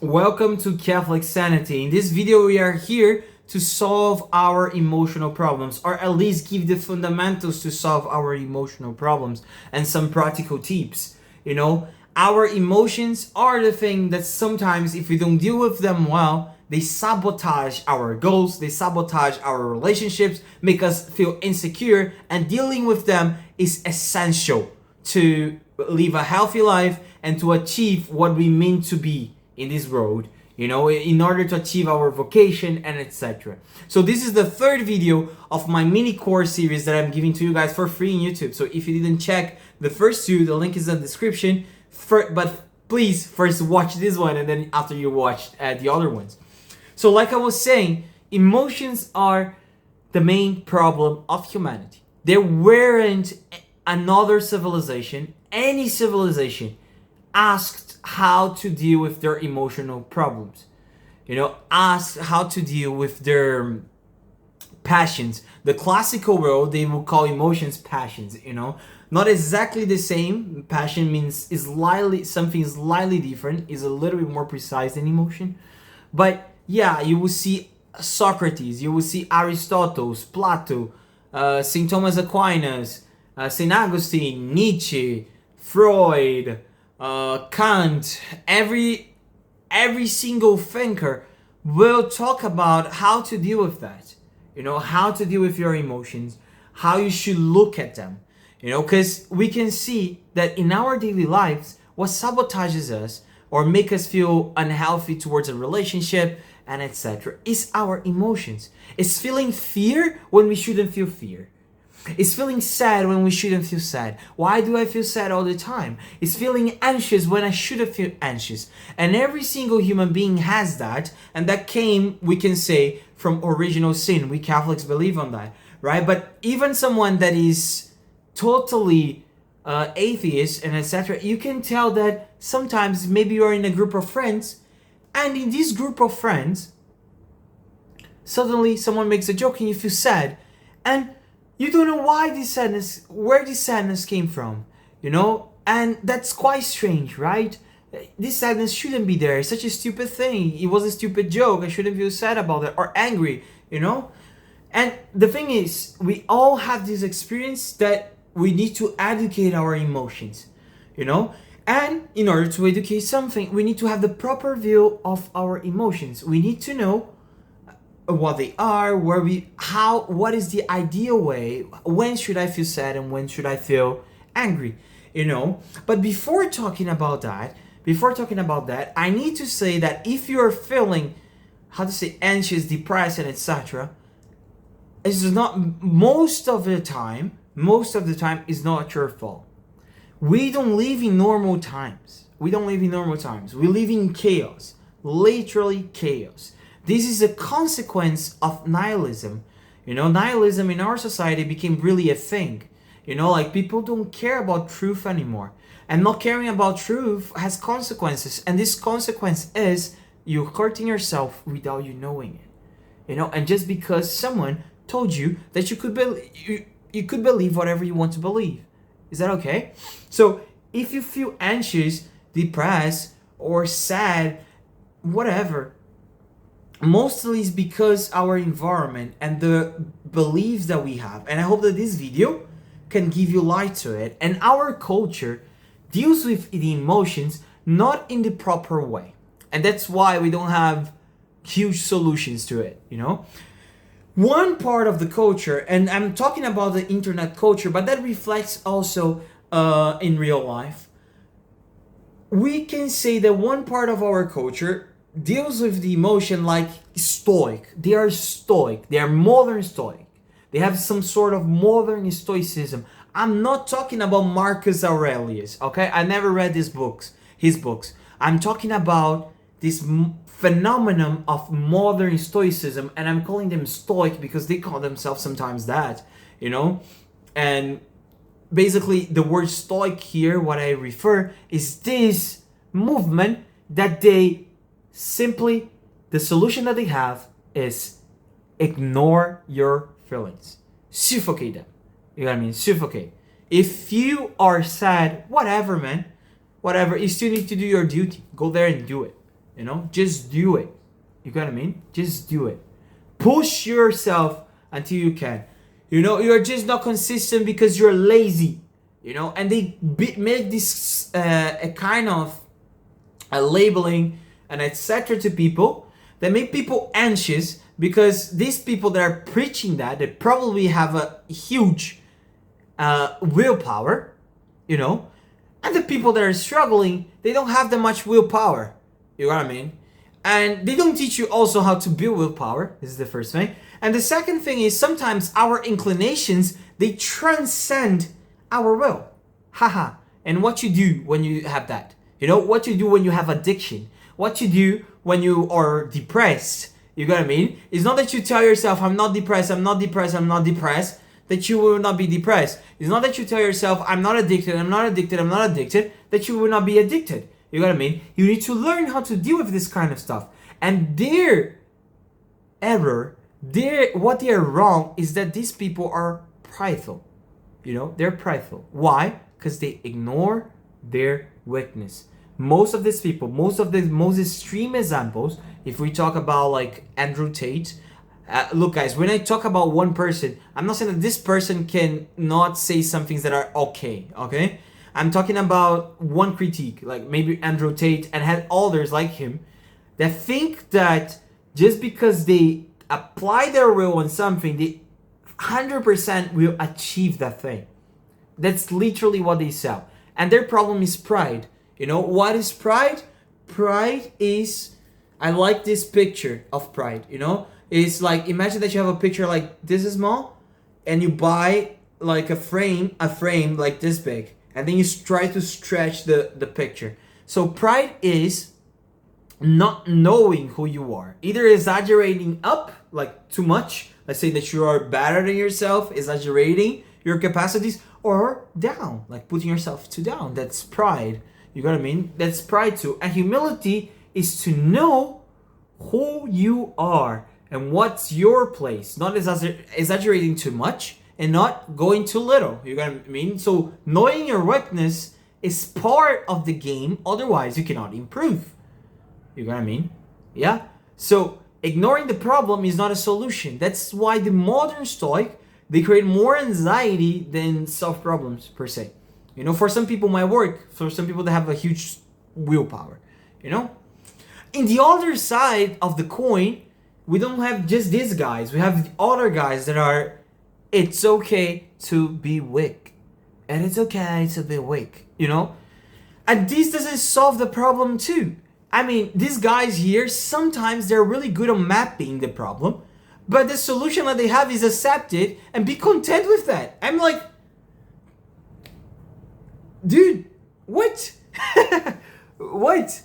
Welcome to Catholic Sanity. In this video, we are here to solve our emotional problems, or at least give the fundamentals to solve our emotional problems and some practical tips. Our emotions are the thing that sometimes, if we don't deal with them well, they sabotage our goals, they sabotage our relationships, make us feel insecure, and dealing with them is essential to live a healthy life and to achieve what we mean to be in this road, in order to achieve our vocation and etc. So this is the third video of my mini course series that I'm giving to you guys for free on YouTube. So if you didn't check the first two, the link is in the description. But please first watch this one, and then after you watch the other ones. So like I was saying, emotions are the main problem of humanity. There weren't another civilization, any civilization, asked how to deal with their emotional problems. Asked how to deal with their passions. The classical world, they will call emotions passions, Not exactly the same. Passion means something slightly different, is a little bit more precise than emotion. But yeah, you will see Socrates, you will see Aristotle, Plato, St. Thomas Aquinas, St. Augustine, Nietzsche, Freud, Kant. Every single thinker will talk about how to deal with that. How to deal with your emotions, how you should look at them. Because we can see that in our daily lives, what sabotages us or make us feel unhealthy towards a relationship and etc. is our emotions. It's feeling fear when we shouldn't feel fear. It's feeling sad when we shouldn't feel sad. Why do I feel sad all the time? It's feeling anxious when I shouldn't feel anxious. And every single human being has that. And that came, we can say, from original sin. We Catholics believe on that, right? But even someone that is totally atheist and etc., you can tell that sometimes maybe you are in a group of friends, and in this group of friends, suddenly someone makes a joke and you feel sad. And you don't know where this sadness came from, and that's quite strange, right? This sadness shouldn't be there. It's such a stupid thing. It was a stupid joke. I shouldn't feel sad about it or angry, And the thing is, we all have this experience that we need to educate our emotions, And in order to educate something, we need to have the proper view of our emotions. We need to know what they are, what is the ideal way, when should I feel sad and when should I feel angry, But before talking about that, I need to say that if you're feeling, anxious, depressed, and etc., it's not, most of the time is not your fault. We don't live in normal times. We live in chaos, literally chaos. This is a consequence of nihilism. Nihilism in our society became really a thing. People don't care about truth anymore. And not caring about truth has consequences. And this consequence is you hurting yourself without you knowing it. And just because someone told you that you could believe whatever you want to believe. Is that okay? So if you feel anxious, depressed, or sad, whatever, mostly it's because our environment and the beliefs that we have. And I hope that this video can give you light to it. And our culture deals with the emotions not in the proper way. And that's why we don't have huge solutions to it, One part of the culture, and I'm talking about the internet culture, but that reflects also in real life. We can say that one part of our culture deals with the emotion like stoic. They are stoic. They are modern stoic. They have some sort of modern stoicism. I'm not talking about Marcus Aurelius, okay? I never read his books. I'm talking about this phenomenon of modern stoicism, and I'm calling them stoic because they call themselves sometimes that, And basically the word stoic here, what I refer, is this movement that they simply, the solution that they have is ignore your feelings. Suffocate them. You know what I mean? Suffocate. If you are sad, whatever, man. Whatever. You still need to do your duty. Go there and do it. Just do it. You got what I mean? Just do it. Push yourself until you can. You're just not consistent because you're lazy. And they make this a kind of a labeling and etc. to people that make people anxious, because these people that are preaching that, they probably have a huge willpower, and the people that are struggling, they don't have that much willpower. You know what I mean? And they don't teach you also how to build willpower. This is the first thing. And the second thing is, sometimes our inclinations, they transcend our will. Haha. And what you do when you have that. What you do when you have addiction. What you do when you are depressed. You got what I mean? It's not that you tell yourself, I'm not depressed, I'm not depressed, I'm not depressed, that you will not be depressed. It's not that you tell yourself, I'm not addicted, I'm not addicted, I'm not addicted, that you will not be addicted. You got what I mean? You need to learn how to deal with this kind of stuff. And their error, what they are wrong is that these people are prideful. They're prideful. Why? Because they ignore their weakness. Most of these people, most of the most extreme examples, if we talk about like Andrew Tate, look guys, when I talk about one person, I'm not saying that this person can not say some things that are okay? I'm talking about one critique, like maybe Andrew Tate, and had others like him that think that just because they apply their will on something, they 100% will achieve that thing. That's literally what they sell. And their problem is pride. What is pride? Pride is, I like this picture of pride, It's like, imagine that you have a picture like this small, and you buy like a frame like this big, and then you try to stretch the picture. So pride is not knowing who you are. Either exaggerating up, like too much, let's say that you are better than yourself, exaggerating your capacities, or down, like putting yourself to down. That's pride. You got what I mean? That's pride too. And humility is to know who you are and what's your place. Not exaggerating too much and not going too little. You got what I mean? So knowing your weakness is part of the game. Otherwise, you cannot improve. You got what I mean? Yeah? So ignoring the problem is not a solution. That's why the modern Stoic, they create more anxiety than solve problems per se. For some people might work. For some people that have a huge willpower. In the other side of the coin, we don't have just these guys. We have the other guys that are, it's okay to be weak. And it's okay to be weak. And this doesn't solve the problem too. I mean, these guys here, sometimes they're really good on mapping the problem. But the solution that they have is accept it and be content with that. I'm like, dude, what? What?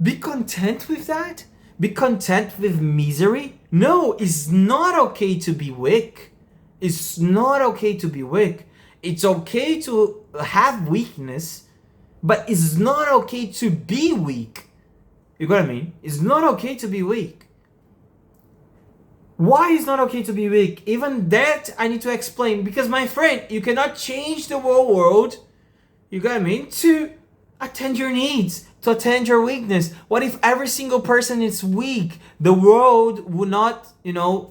Be content with that? Be content with misery? No, it's not okay to be weak. It's not okay to be weak. It's okay to have weakness, but it's not okay to be weak. You got what I mean? It's not okay to be weak. Why is not okay to be weak? Even that I need to explain. Because my friend, you cannot change the whole world, you got what I mean, to attend your needs, to attend your weakness. What if every single person is weak? The world would not,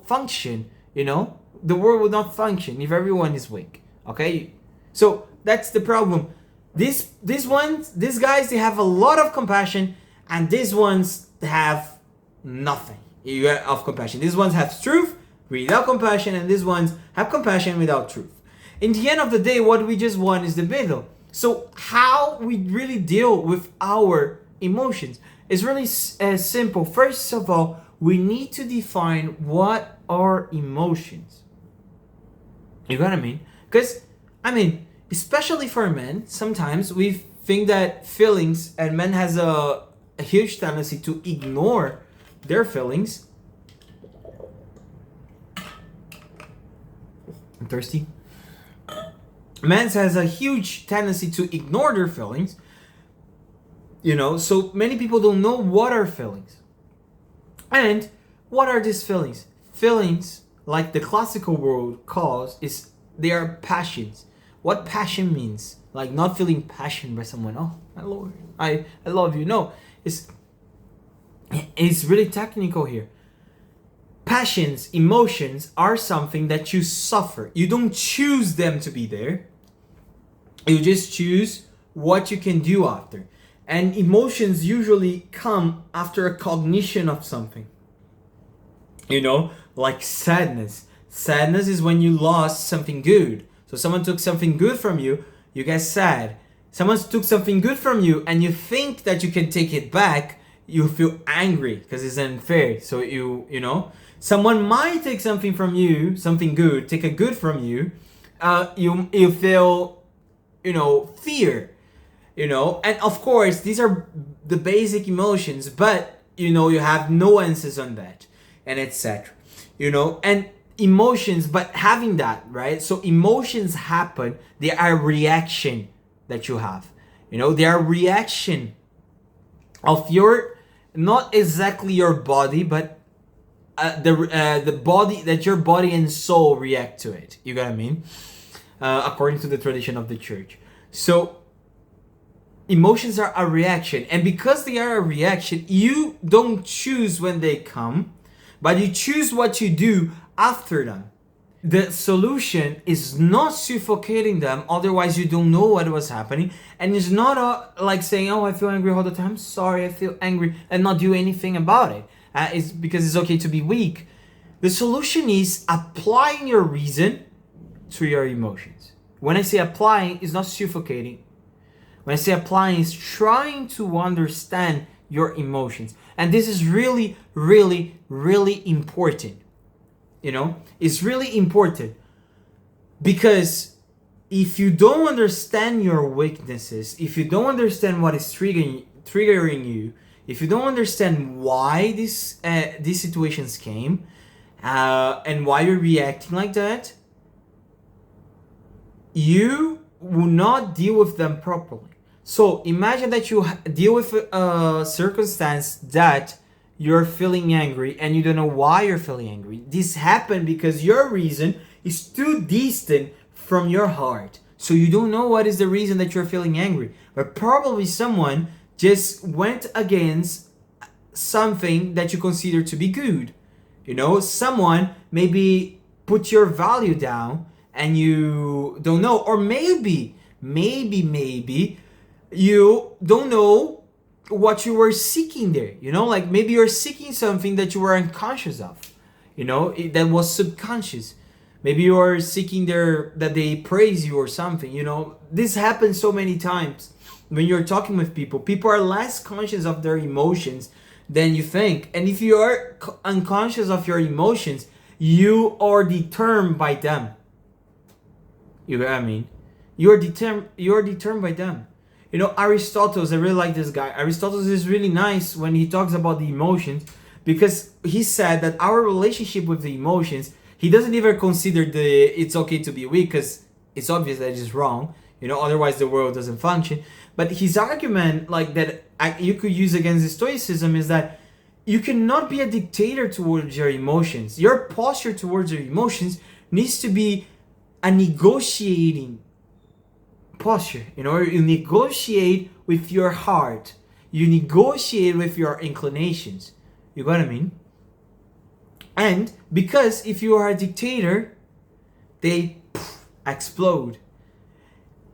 function, The world would not function if everyone is weak, okay? So that's the problem. These guys, they have a lot of compassion, and these ones have nothing of compassion. These ones have truth without compassion, and these ones have compassion without truth. In the end of the day, what we just want is the middle. So how we really deal with our emotions is really simple. First of all, we need to define what are emotions. You got what I mean? Because, especially for men, sometimes we think that feelings, and men has a huge tendency to ignore their feelings. I'm thirsty. Men has a huge tendency to ignore their feelings. So many people don't know what are feelings. And what are these feelings? Feelings, like the classical world calls, they are passions. What passion means? Like not feeling passion by someone. Oh, my Lord, I love you. No, it's It's really technical here. Passions, emotions are something that you suffer. You don't choose them to be there. You just choose what you can do after. And emotions usually come after a cognition of something. Like sadness. Sadness is when you lost something good. So someone took something good from you, you get sad. Someone took something good from you and you think that you can take it back, you feel angry because it's unfair. So someone might take something from you, something good, take a good from you. You feel, fear. And of course these are the basic emotions, but you have nuances on that, and etc. And emotions, but having that, right? So emotions happen, they are a reaction that you have. They are a reaction of your, not exactly your body, but the body, that your body and soul react to it. You got what I mean? According to the tradition of the church. So emotions are a reaction, and because they are a reaction, you don't choose when they come, but you choose what you do after them. The solution is not suffocating them, otherwise you don't know what was happening, and it's not like saying, oh, I feel angry all the time, sorry, I feel angry, and not do anything about it. It's because it's okay to be weak. The solution is applying your reason to your emotions. When I say applying, it's not suffocating. When I say applying, it's trying to understand your emotions. And this is really, really, really important. It's really important, because if you don't understand your weaknesses, if you don't understand what is triggering you, if you don't understand why these situations came, and why you're reacting like that, you will not deal with them properly. So imagine that you deal with a circumstance that you're feeling angry and you don't know why you're feeling angry. This happened because your reason is too distant from your heart. So you don't know what is the reason that you're feeling angry. But probably someone just went against something that you consider to be good. Someone maybe put your value down and you don't know. Or maybe you don't know what you were seeking there. Like maybe you're seeking something that you were unconscious of, that was subconscious. Maybe you're seeking that they praise you or something. This happens so many times when you're talking with people are less conscious of their emotions than you think. And if you are unconscious of your emotions, you are determined by them. You know what I mean? You're determined by them. Aristotle, I really like this guy. Aristotle is really nice when he talks about the emotions, because he said that our relationship with the emotions, he doesn't even consider it's okay to be weak, because it's obvious that it's wrong. Otherwise the world doesn't function. But his argument, like that you could use against the stoicism, is that you cannot be a dictator towards your emotions. Your posture towards your emotions needs to be a negotiating posture. You negotiate with your heart, you negotiate with your inclinations. You got what I mean? And because if you are a dictator, they explode.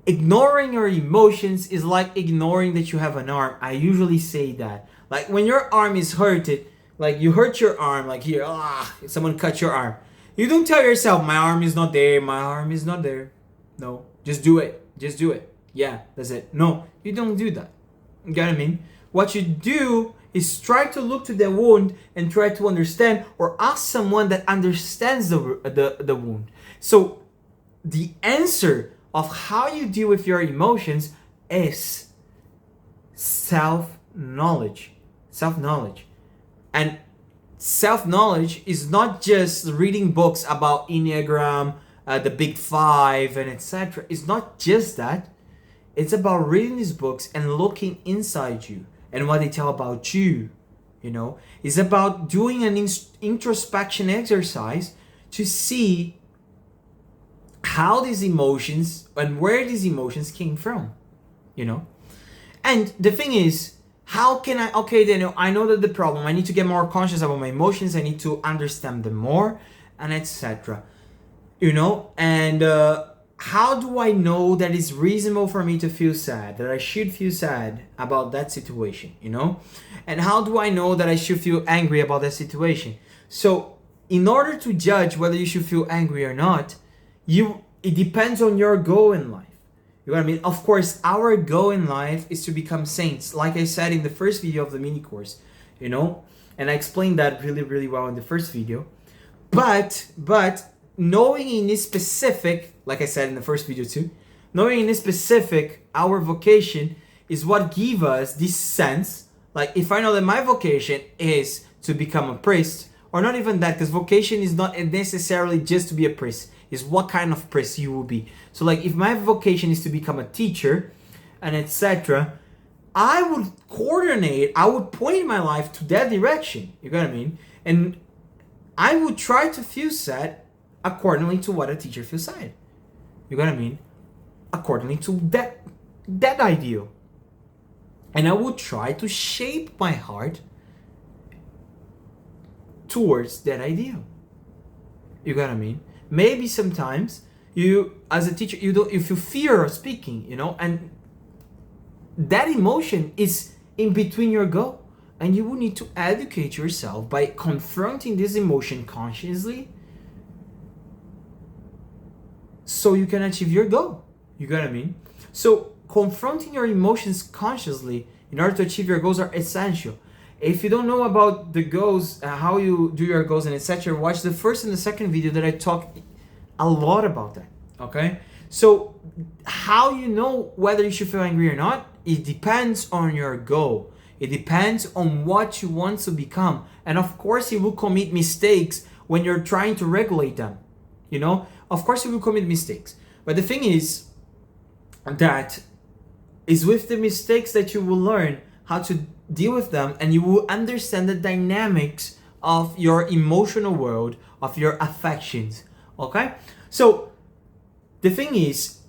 Ignoring your emotions is like ignoring that you have an arm. I usually say that, like when your arm is hurted, like you hurt your arm, like here, someone cut your arm, you don't tell yourself, my arm is not there, my arm is not there. No, just do it. Just do it. Yeah, that's it. No, you don't do that. You get what I mean? What you do is try to look to the wound and try to understand, or ask someone that understands the wound. So the answer of how you deal with your emotions is self-knowledge. Self-knowledge. And self-knowledge is not just reading books about Enneagram, the Big Five, and etc. It's not just that. It's about reading these books and looking inside you and what they tell about you. It's about doing an introspection exercise to see how these emotions and where these emotions came from. And the thing is, How can I, okay, then I know that the problem, I need to get more conscious about my emotions, I need to understand them more, and etc. And how do I know that it's reasonable for me to feel sad, that I should feel sad about that situation, And how do I know that I should feel angry about that situation? So in order to judge whether you should feel angry or not, it depends on your goal in life. You know what I mean? Of course, our goal in life is to become saints, like I said in the first video of the mini course, and I explained that really, really well in the first video. But knowing in this specific, like I said in the first video too, knowing in this specific, our vocation is what gives us this sense. Like if I know that my vocation is to become a priest, or not even that, because vocation is not necessarily just to be a priest, is what kind of priest you will be. So like if my vocation is to become a teacher and etc., I would point my life to that direction, you know what I mean? And I would try to feel sad accordingly to what a teacher feels sad, you know what I mean? Accordingly to that ideal. And I would try to shape my heart towards that ideal, you know what I mean? Maybe sometimes you, as a teacher, you feel fear of speaking, and that emotion is in between your goal, and you will need to educate yourself by confronting this emotion consciously so you can achieve your goal, you get what I mean? So confronting your emotions consciously in order to achieve your goals are essential. If you don't know about the goals, how you do your goals and etc., watch the first and the second video that I talk a lot about that, okay? So how you know whether you should feel angry or not, it depends on your goal. It depends on what you want to become. And of course you will commit mistakes when you're trying to regulate them, Of course you will commit mistakes. But the thing is that is with the mistakes that you will learn how to deal with them, and you will understand the dynamics of your emotional world, of your affections, okay? So the thing is,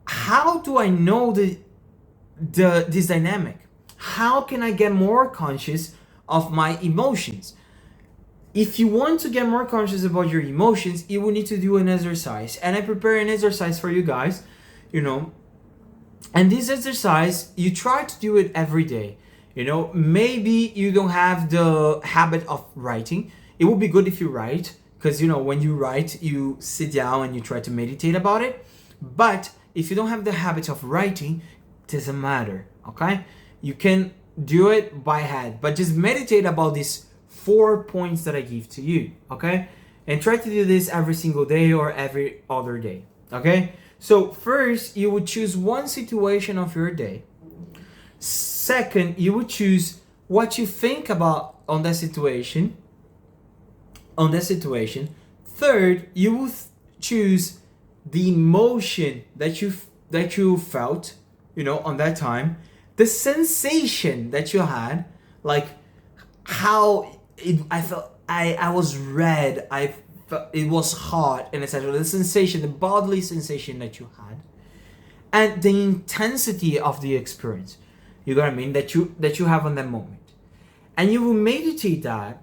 how do I know this dynamic? How can I get more conscious of my emotions? If you want to get more conscious about your emotions, you will need to do an exercise, and I prepare an exercise for you guys, and this exercise, you try to do it every day. Maybe you don't have the habit of writing. It would be good if you write, because when you write, you sit down and you try to meditate about it. But if you don't have the habit of writing, it doesn't matter, okay? You can do it by head, but just meditate about these 4 points that I give to you, okay? And try to do this every single day or every other day, okay? So first, you would choose one situation of your day. Second, you would choose what you think about on that situation. Third, you would choose the emotion that you felt, on that time, the sensation that you had, like how I felt. I was red. It was hot, and etc. The sensation, the bodily sensation that you had, and the intensity of the experience. You know what I mean? That you have on that moment, and you will meditate that,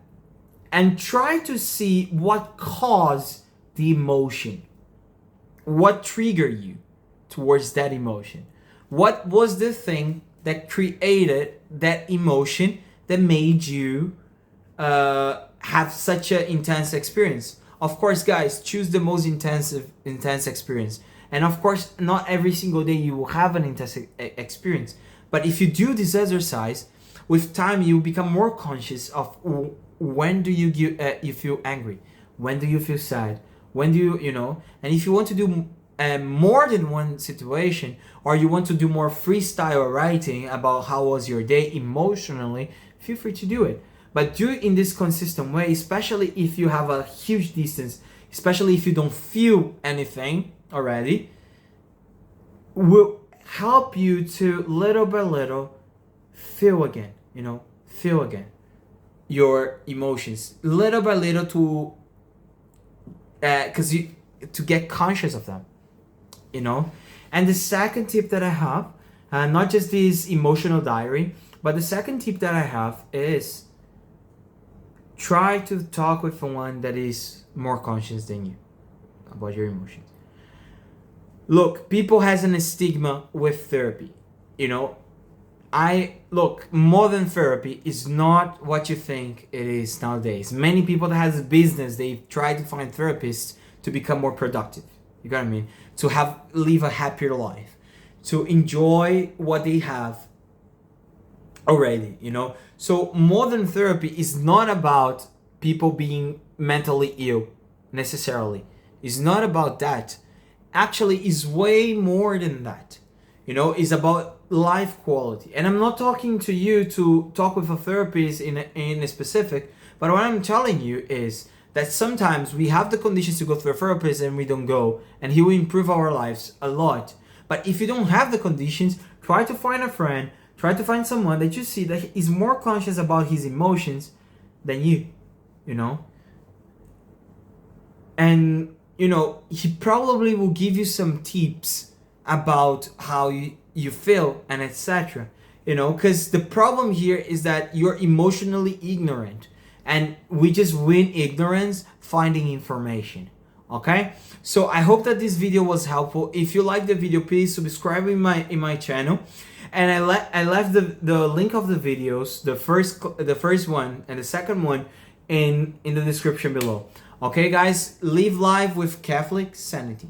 and try to see what caused the emotion, what triggered you towards that emotion, what was the thing that created that emotion that made you have such an intense experience. Of course, guys, choose the most intense experience. And of course, not every single day you will have an intense experience. But if you do this exercise, with time you become more conscious of when do you feel angry, when do you feel sad, when do you, and if you want to do more than one situation, or you want to do more freestyle writing about how was your day emotionally, feel free to do it. But do it in this consistent way, especially if you have a huge distance, especially if you don't feel anything already, will help you to little by little feel again, feel again your emotions, little by little to get conscious of them, And the second tip that I have, not just this emotional diary, But the second tip that I have is try to talk with someone that is more conscious than you about your emotions. Look, people has a stigma with therapy. You know, modern therapy is not what you think it is nowadays. Many people that has a business, they try to find therapists to become more productive. You got what I mean? To live a happier life, to enjoy what they have already, you know? So modern therapy is not about people being mentally ill necessarily. It's not about that. Actually, it's way more than that. You know, it's about life quality. And I'm not talking to you to talk with a therapist in a specific, but what I'm telling you is that sometimes we have the conditions to go to a therapist and we don't go, and he will improve our lives a lot. But if you don't have the conditions, try to find a friend, try to find someone that you see that is more conscious about his emotions than you know? And, you know, he probably will give you some tips about how you feel and etc. You know, because the problem here is that you're emotionally ignorant, and we just win ignorance finding information. Okay, so I hope that this video was helpful. If you like the video, please subscribe in my channel, and I left the link of the videos, the first one and the second one in the description below. Okay guys, live life with Catholic Sanity.